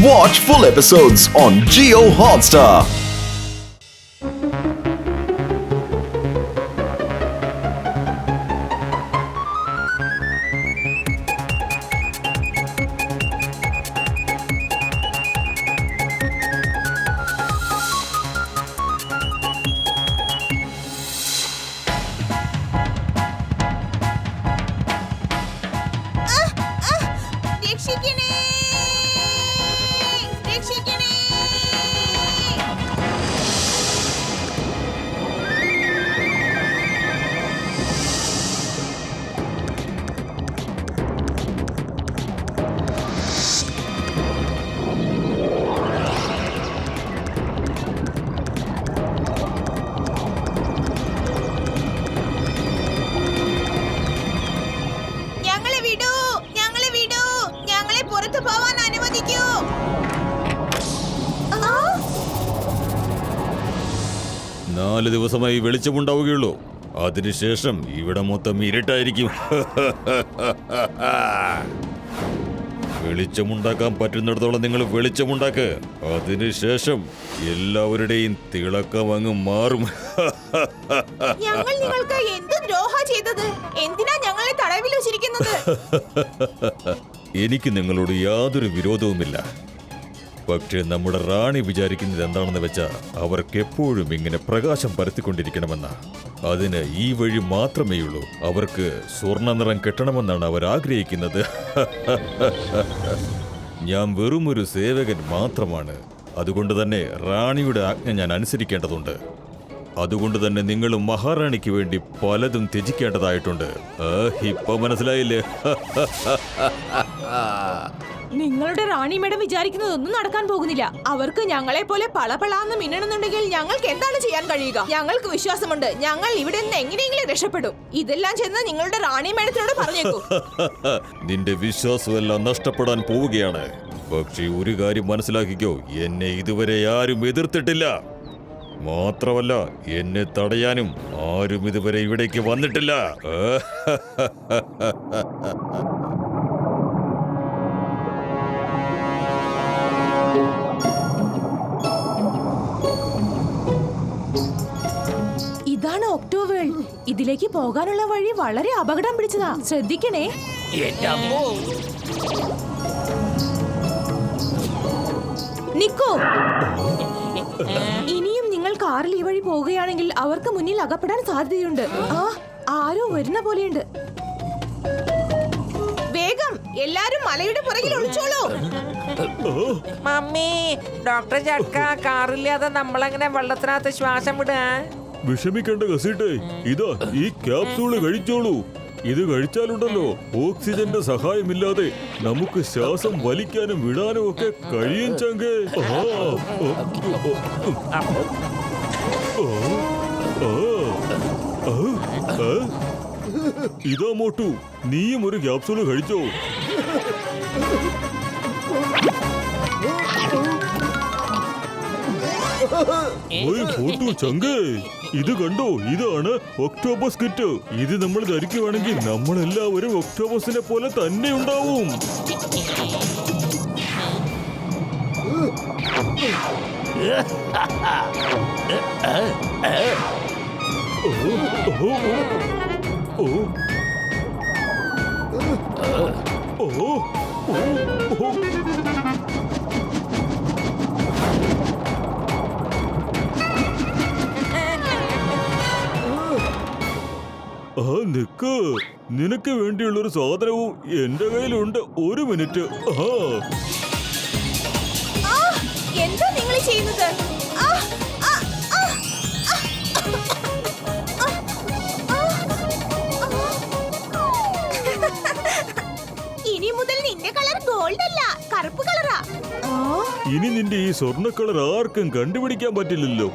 Watch full episodes on Jio Hotstar. നാല് ദിവസമായി വെളിച്ചമുണ്ടാവുകയുള്ളൂ. അതിനുശേഷം ഇവിടെ മൊത്തം ഇരുട്ടായിരിക്കും. വെളിച്ചമുണ്ടാക്കാൻ പറ്റുന്നിടത്തോളം നിങ്ങൾ വെളിച്ചമുണ്ടാക്ക്. അതിനുശേഷം എല്ലാവരുടെയും തിളക്കം അങ്ങ് മാറും. ഞങ്ങൾ നിങ്ങൾക്ക് എന്ത് ദ്രോഹം ചെയ്തത്? എന്തിനാ ഞങ്ങളെ തടവിൽ വെച്ചിരിക്കുന്നത്? എനിക്ക് നിങ്ങളോട് യാതൊരു വിരോധവുമില്ല. പക്ഷേ നമ്മുടെ റാണി വിചാരിക്കുന്നത് എന്താണെന്ന് വെച്ചാൽ അവർക്ക് എപ്പോഴും ഇങ്ങനെ പ്രകാശം പരത്തിക്കൊണ്ടിരിക്കണമെന്ന. അതിന് ഈ വഴി മാത്രമേയുള്ളൂ. അവർക്ക് സ്വർണ്ണ നിറം കെട്ടണമെന്നാണ് അവർ ആഗ്രഹിക്കുന്നത്. ഞാൻ വെറുമൊരു സേവകൻ മാത്രമാണ്. അതുകൊണ്ട് തന്നെ റാണിയുടെ ആജ്ഞ ഞാൻ അനുസരിക്കേണ്ടതുണ്ട്. അതുകൊണ്ട് തന്നെ നിങ്ങളും മഹാറാണിക്ക് വേണ്ടി പലതും ത്യജിക്കേണ്ടതായിട്ടുണ്ട്. ഇപ്പൊ മനസ്സിലായില്ലേ? നിങ്ങളുടെ റാണി മേഡം വിചാരിക്കുന്നതൊന്നും നടക്കാൻ പോകുന്നില്ല. അവർക്ക് ഞങ്ങളെ പോലെ പളപളാന്ന് മിന്നണമെന്നുണ്ടെങ്കിൽ ഞങ്ങൾക്ക് എന്താണ് ചെയ്യാൻ കഴിയുക? ഞങ്ങൾക്ക് വിശ്വാസമുണ്ട്, ഞങ്ങൾ ഇവിടെ നിന്ന് എങ്ങനെയെങ്കിലും രക്ഷപ്പെടും. ഇതെല്ലാം ചെന്ന് നിങ്ങളുടെ റാണി മേഡത്തിനോട് പറഞ്ഞേക്കൂ. നിന്റെ വിശ്വാസമെല്ലാം നഷ്ടപ്പെടാൻ പോവുകയാണ്. പക്ഷേ ഒരു കാര്യം മനസ്സിലാക്കിക്കോ, എന്നെ ഇതുവരെ ആരും എതിർത്തിട്ടില്ല. മാത്രമല്ല എന്നെ തടയാനും ആരും ഇതുവരെ ഇവിടേക്ക് വന്നിട്ടില്ല. ഇതാണ് ഒക്ടോവേൾ. ഇതിലേക്ക് പോകാനുള്ള വഴി വളരെ അപകടം പിടിച്ചതാ. ശ്രദ്ധിക്കണേ. നിക്കോ. ഇനിയും നിങ്ങൾ കാറിൽ ഈ വഴി പോവുകയാണെങ്കിൽ അവർക്ക് മുന്നിൽ അകപ്പെടാൻ സാധ്യതയുണ്ട്. ആരോ വരുന്ന പോലെയുണ്ട്. വേഗം എല്ലാരും മലയുടെ പുറകിൽ ഒളിച്ചോളൂ. മമ്മി, ഡോക്ടർ ചക്ക, കാറില്ലാതെ നമ്മളെങ്ങനെ വെള്ളത്തിനകത്ത് ശ്വാസം വിടുക? വിഷമിക്കേണ്ട കസീട്ടെ, ഇതാ ഈ ക്യാപ്സൂള് കഴിച്ചോളൂ. ഇത് കഴിച്ചാലുണ്ടല്ലോ, ഓക്സിജന്റെ സഹായമില്ലാതെ നമുക്ക് ശ്വാസം വലിക്കാനും വിടാനും ഒക്കെ കഴിയും ചങ്കേ. ഇതാ മോട്ടു, നീയും ഒരു ക്യാപ്സൂള് കഴിച്ചോ. ചങ്കേ, ഇത് കണ്ടോ, ഇതാണ് ഒക്ടോബസ് കിറ്റ്. ഇത് നമ്മൾ ധരിക്കുവാണെങ്കിൽ നമ്മളെല്ലാവരും ഒക്ടോബസിനെ പോലെ തന്നെ ഉണ്ടാവും. നിക്ക്, നിനക്ക് വേണ്ടിയുള്ള ഒരു സാധനവും എന്റെ കയ്യിലുണ്ട്. ഒരു മിനിറ്റ്. എന്താ നിങ്ങൾ ചെയ്യുന്നത്? ഇനി മുതൽ നിന്റെ കളർ ഗോൾഡ് അല്ല, കറുപ്പ് കളറാ. ഇനി നിന്റെ ഈ സ്വർണ്ണ കളർ ആർക്കും കണ്ടുപിടിക്കാൻ പറ്റില്ലല്ലോ.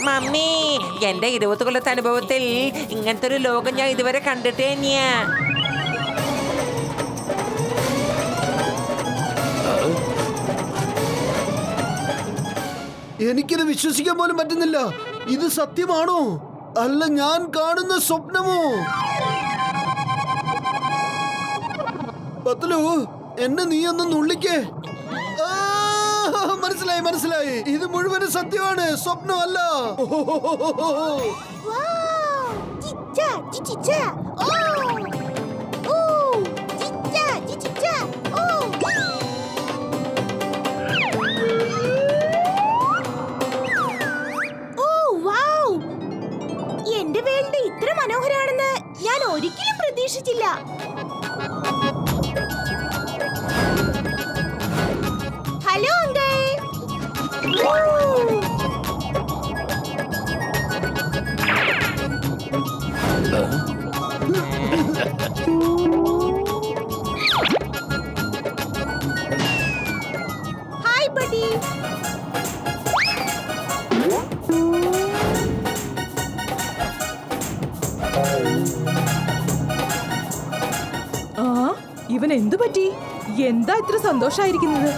മമ്മി, എന്റെ 20 കൊല്ലത്തെ അനുഭവത്തിൽ ഇങ്ങനത്തെ ഒരു ലോകം ഞാൻ ഇതുവരെ കണ്ടിട്ടേ തന്നെയാ. എനിക്കിത് വിശ്വസിക്കാൻ പോലും പറ്റുന്നില്ല. ഇത് സത്യമാണോ അല്ല ഞാൻ കാണുന്ന സ്വപ്നമോ? പത്ലു, എന്നെ നീ ഒന്ന് നുള്ളിക്കേ. മനസ്സിലായി മനസ്സിലായി, ഇത് മുഴുവനും സത്യമാണ്, സ്വപ്നമല്ല. എന്റെ വേൾഡ് ഇത്ര മനോഹരാണെന്ന് ഞാൻ ഒരിക്കലും പ്രതീക്ഷിച്ചില്ല. Hello uncle. Hi buddy. ഇവൻ എന്തു പറ്റി? എന്താ ഇത്ര സന്തോഷായിരിക്കുന്നത്?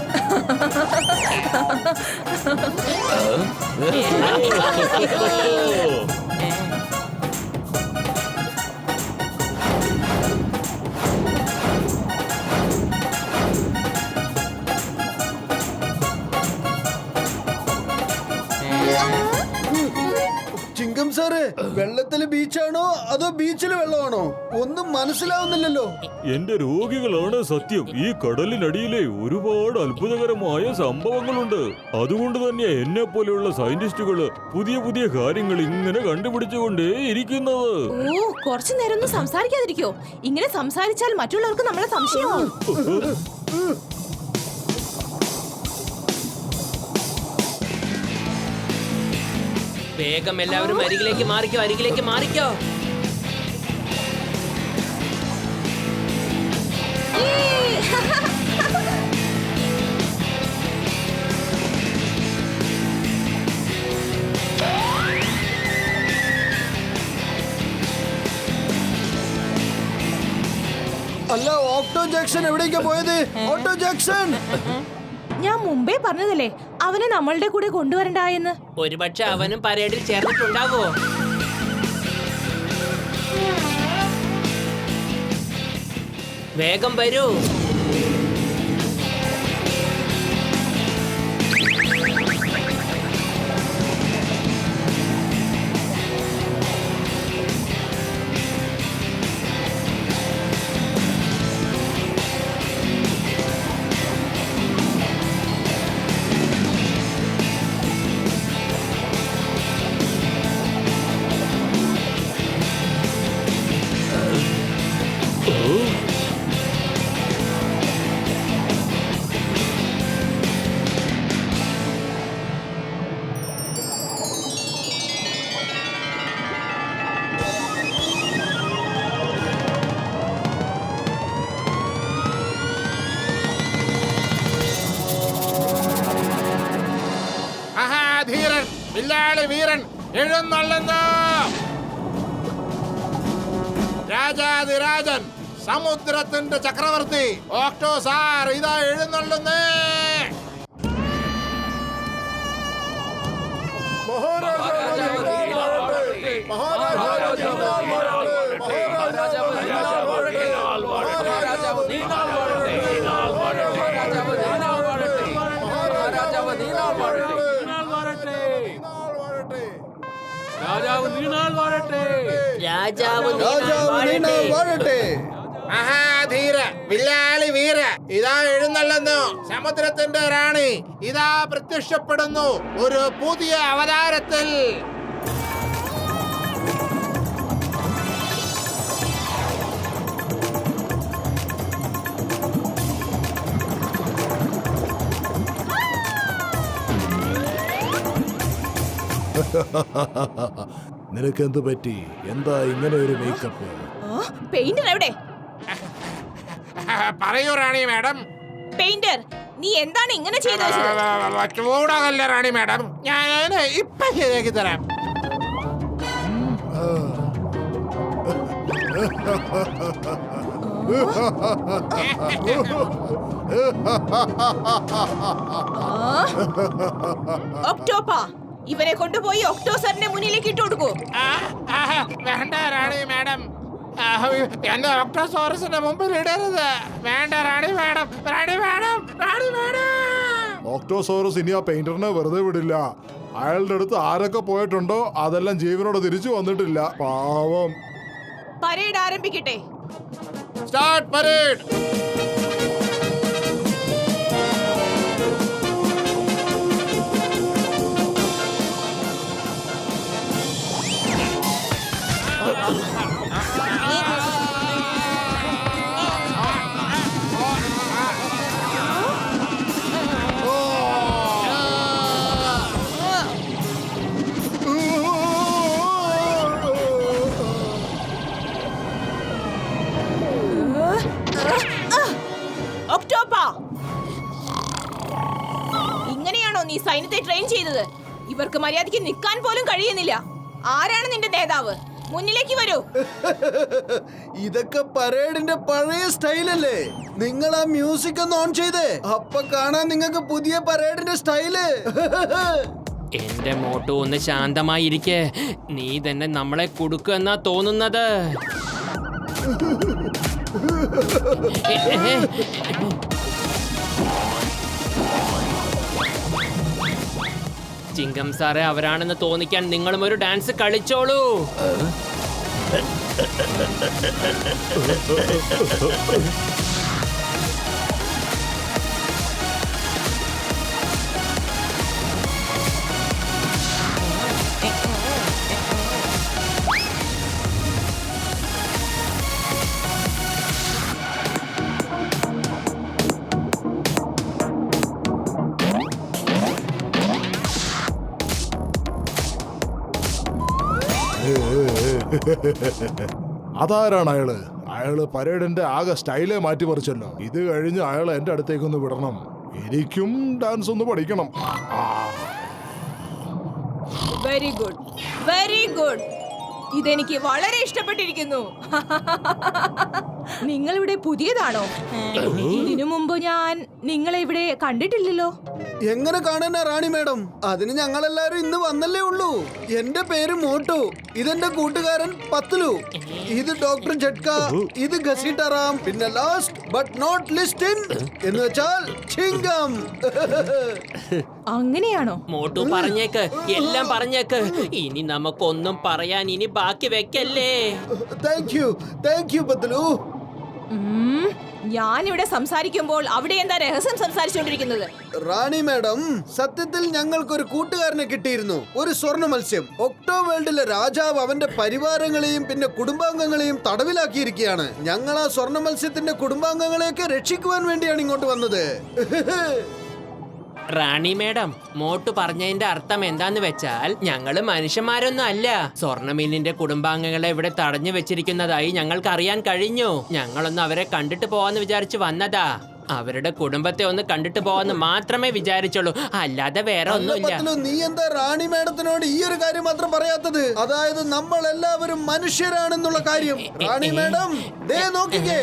ചിങ്കം സാറേ, വെള്ളത്തില് ബീച്ചാണോ അതോ ബീച്ചില് വെള്ളമാണോ? ഒന്നും മനസ്സിലാവുന്നില്ലല്ലോ. എന്റെ രോഗികളാണ് സത്യം. ഈ കടലിനടിയിലെ ഒരുപാട് അത്ഭുതകരമായ സംഭവങ്ങളുണ്ട്. അതുകൊണ്ട് തന്നെ എന്നെ പോലെയുള്ള സയന്റിസ്റ്റുകള് പുതിയ പുതിയ കാര്യങ്ങൾ ഇങ്ങനെ കണ്ടുപിടിച്ചുകൊണ്ടേ ഇരിക്കുന്നത്. ഓ, കുറച്ചു നേരം ഒന്നും സംസാരിക്കാതിരിക്കോ? ഇങ്ങനെ സംസാരിച്ചാൽ മറ്റുള്ളവർക്ക് നമ്മളെ സംശയമാവും. വേഗം എല്ലാവരും അരികിലേക്ക് മാറിക്കോ, അരികിലേക്ക് മാറിക്കോ. അല്ല, ഓക്ടോ ജാക്സൺ എവിടേക്കാ പോയത്? ഓട്ടോ ജാക്സൺ, ഞാൻ മുമ്പേ പറഞ്ഞതല്ലേ അവനെ നമ്മളുടെ കൂടെ കൊണ്ടുവരണ്ടായെന്ന്. ഒരുപക്ഷെ അവനും പരേഡിൽ ചേർന്നിട്ടുണ്ടാവോ? വേഗം വരൂ. ധീരൻ വില്ലാളി വീരൻ എഴുന്നള്ളുന്നു. രാജാതിരാജൻ സമുദ്രത്തിന്റെ ചക്രവർത്തി ഓക്ടോ സാർ ഇതാ എഴുന്നള്ളുന്നേ. മഹാധീര വില്ലാളി വീര ഇതാ എഴുന്നള്ളുന്നു. സമുദ്രത്തിന്റെ റാണി ഇതാ പ്രത്യക്ഷപ്പെടുന്നു ഒരു പുതിയ അവതാരത്തിൽ. നിനക്കെന്ത് പറ്റി? എന്താ ഇങ്ങനെ ഒരു മേക്കപ്പ്? പെയിന്റർ എവിടെ? പറയൂ റാണി മാഡം. പെയിന്റർ, നീ എന്താണ് ഇങ്ങനെ ചെയ്തു വെച്ചത്? ചൂടാകല്ല റാണി മാഡം, ഞാൻ ഇപ്പൊ ശരിയാക്കി തരാം. ഒക്ടോപ്പ, ഇവനെ കൊണ്ടുപോയി ഒക്ടോസറിന്റെ മുന്നിലേക്ക് ഇട്ടു കൊടുക്കൂ. വേണ്ട റാണി മാഡം, എന്നെ ഒക്ടോസോറസിന്റെ മുമ്പിൽ ഇടരുത്. വേണ്ട റാണി മാഡം, റാണി മാഡം, റാണി മാഡം. ഒക്ടോസോറസ് ഇനി ആ പെയിന്ററിനെ വെറുതെ വിടില്ല. അയാളുടെ അടുത്ത് ആരൊക്കെ പോയിട്ടുണ്ടോ അതെല്ലാം ജീവനോടെ തിരിച്ചു വന്നിട്ടില്ല. പാവം. പരേഡ് ആരംഭിക്കട്ടെ. Start parade. ഒക്ടോപ്പ, ഇങ്ങനെയാണോ നീ സൈന്യത്തെ ട്രെയിൻ ചെയ്തത്? ഇവർക്ക് മര്യാദയ്ക്ക് നിൽക്കാൻ പോലും കഴിയുന്നില്ല. ആരാണ് നിന്റെ നേതാവ്? മുന്നിലേക്ക് വരൂ. ഇതൊക്കെ പരേഡിന്റെ പഴയ സ്റ്റൈലല്ലേ? നിങ്ങൾ ആ മ്യൂസിക് ഒന്ന് ഓൺ ചെയ്തേ, അപ്പൊ കാണാൻ നിങ്ങൾക്ക് പുതിയ പരേഡിന്റെ സ്റ്റൈല്. എന്റെ മോട്ടു ഒന്ന് ശാന്തമായിരിക്കെ. നീ തന്നെ നമ്മളെ കൊടുക്കുമെന്നാ തോന്നുന്നത്. ചിങ്കം സാറേ അവരാണെന്ന് തോന്നിക്കാൻ നിങ്ങളും ഒരു ഡാൻസ് കളിച്ചോളൂ. അതാരാണ് അയാള്? അയാള് പരേഡിന്റെ ആകെ സ്റ്റൈലേ മാറ്റിമറിച്ചല്ലോ. ഇത് കഴിഞ്ഞ് അയാളെ എന്റെ അടുത്തേക്കൊന്ന് വിടണം. എനിക്കും ഡാൻസ് ഒന്ന് പഠിക്കണം. Very good, very good. ഇതെനിക്ക് വളരെ ഇഷ്ടപ്പെട്ടിരിക്കുന്നു. നിങ്ങളിവിടെ പുതിയതാണോ? ഇതിനു മുമ്പ് ഞാൻ നിങ്ങളെ ഇവിടെ കണ്ടിട്ടില്ലല്ലോ. എങ്ങനെ കാണാനാ റാണി മാഡം? അതിന് ഞങ്ങളെല്ലാരും ഇന്ന് വന്നല്ലേ ഉള്ളൂ. എന്റെ പേര് മോട്ടു, ഇതെന്റെ കൂട്ടുകാരൻ പത്ലു, ഇത് ഡോക്ടർ ജഡ്ക, ഇത് ഘസീട്ടാറാം, പിന്നെ ലാസ്റ്റ് ബട്ട് നോട്ട് ലിസ്റ്റ് എന്ന് വെച്ചാൽ ചിങ്കം. അങ്ങനെയാണോ? മോട്ടു പറഞ്ഞേക്ക്, എല്ലാം പറഞ്ഞേക്ക്. ഇനി നമുക്കൊന്നും പറയാൻ ഇനി ബാക്കി വെക്കല്ലേ. Thank you Patlu. ഞാൻ ഇവിടെ സംസാരിക്കുമ്പോൾ അവിടെ എന്താ രഹസ്യം സംസാരിച്ചുകൊണ്ടിരിക്കുന്നത്? റാണി മാഡം, സത്യത്തിൽ ഞങ്ങൾക്കൊരു കൂട്ടുകാരനെ കിട്ടിയിരുന്നു, ഒരു സ്വർണ്ണ മത്സ്യം. ഒക്ടോ വേൾഡിലെ രാജാവ് അവന്റെ പരിവാരങ്ങളെയും പിന്നെ കുടുംബാംഗങ്ങളെയും തടവിലാക്കിയിരിക്കുകയാണ്. ഞങ്ങൾ ആ സ്വർണ്ണ മത്സ്യത്തിന്റെ കുടുംബാംഗങ്ങളെയൊക്കെ രക്ഷിക്കുവാൻ വേണ്ടിയാണ് ഇങ്ങോട്ട് വന്നത്. റാണി മേഡം, മോട്ടു പറഞ്ഞതിന്റെ അർത്ഥം എന്താന്ന് വെച്ചാൽ ഞങ്ങള് മനുഷ്യന്മാരൊന്നും അല്ല. സ്വർണ്ണമീനിന്റെ കുടുംബാംഗങ്ങളെ ഇവിടെ തടഞ്ഞു വെച്ചിരിക്കുന്നതായി ഞങ്ങൾക്ക് അറിയാൻ കഴിഞ്ഞു. ഞങ്ങളൊന്ന് അവരെ കണ്ടിട്ട് പോവാന്ന് വിചാരിച്ചു വന്നതാ. അവരുടെ കുടുംബത്തെ ഒന്ന് കണ്ടിട്ട് പോവാന്ന് മാത്രമേ വിചാരിച്ചുള്ളൂ, അല്ലാതെ വേറെ ഒന്നുമില്ല. നീ എന്താ റാണി മാഡത്തിനോട് ഈ ഒരു കാര്യം മാത്രം പറയാത്തത്? അതായത് നമ്മൾ എല്ലാവരും മനുഷ്യരാണെന്നുള്ള കാര്യം. റാണി മാഡം ദേ നോക്കിക്കേ.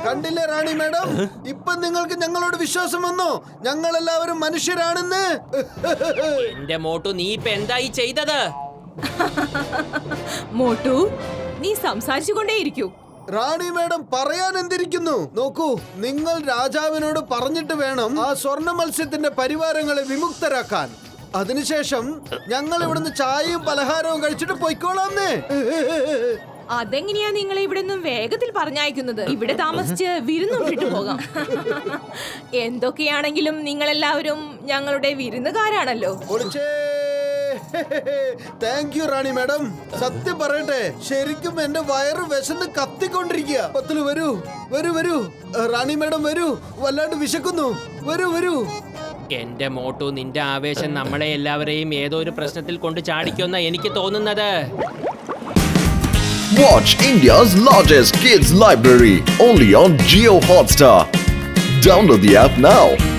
കണ്ടില്ലേ റാണി മാഡം, ഇപ്പൊ നിങ്ങൾക്ക് ഞങ്ങളോട് വിശ്വാസം വന്നോ? ഞങ്ങൾ എല്ലാവരും മനുഷ്യരാണെന്ന്. എന്റെ മോട്ടു, നീ ഇപ്പൊ എന്തായി ചെയ്തത്? മോട്ടു, നീ സംസാരിച്ചുകൊണ്ടേയിരിക്കൂ. റാണി മാഡം പറയാൻ എന്തിരിക്കുന്നു? നോക്കൂ, നിങ്ങൾ രാജാവിനോട് പറഞ്ഞിട്ട് വേണം ആ സ്വർണ്ണ മത്സ്യത്തിന്റെ പരിവാരങ്ങളെ വിമുക്തരാക്കാൻ. അതിനുശേഷം ഞങ്ങൾ ഇവിടുന്ന് ചായയും പലഹാരവും കഴിച്ചിട്ട് പോയിക്കോളാന്നേ. അതെങ്ങനെയാ നിങ്ങളെ ഇവിടെ നിന്നും വേഗത്തിൽ പറഞ്ഞയക്കുന്നത്? ഇവിടെ താമസിച്ച് വിരുന്നുണ്ടിട്ട് പോകാം. എന്തൊക്കെയാണെങ്കിലും നിങ്ങളെല്ലാവരും ഞങ്ങളുടെ വിരുന്നുകാരാണല്ലോ. Thank you Rani madam. സത്യം പറയട്ടെ, ശരിക്കും എന്റെ വയറ് വിശന്ന് കത്തിക്കൊണ്ടിരിക്കുക. പത്ലു വരൂ, വരൂ വരൂ. റാണി മാഡം വരൂ, വല്ലാണ്ട് വിശക്കുന്നു. വരൂ വരൂ. എന്റെ മോട്ടു, നിന്റെ ആവേശം നമ്മളെ എല്ലാവരെയും ഏതോ ഒരു പ്രശ്നത്തിൽ കൊണ്ട് ചാടിക്കുമെന്ന എനിക്ക് തോന്നുന്നത്. Watch India's largest kids library only on Jio Hotstar. Download the app now.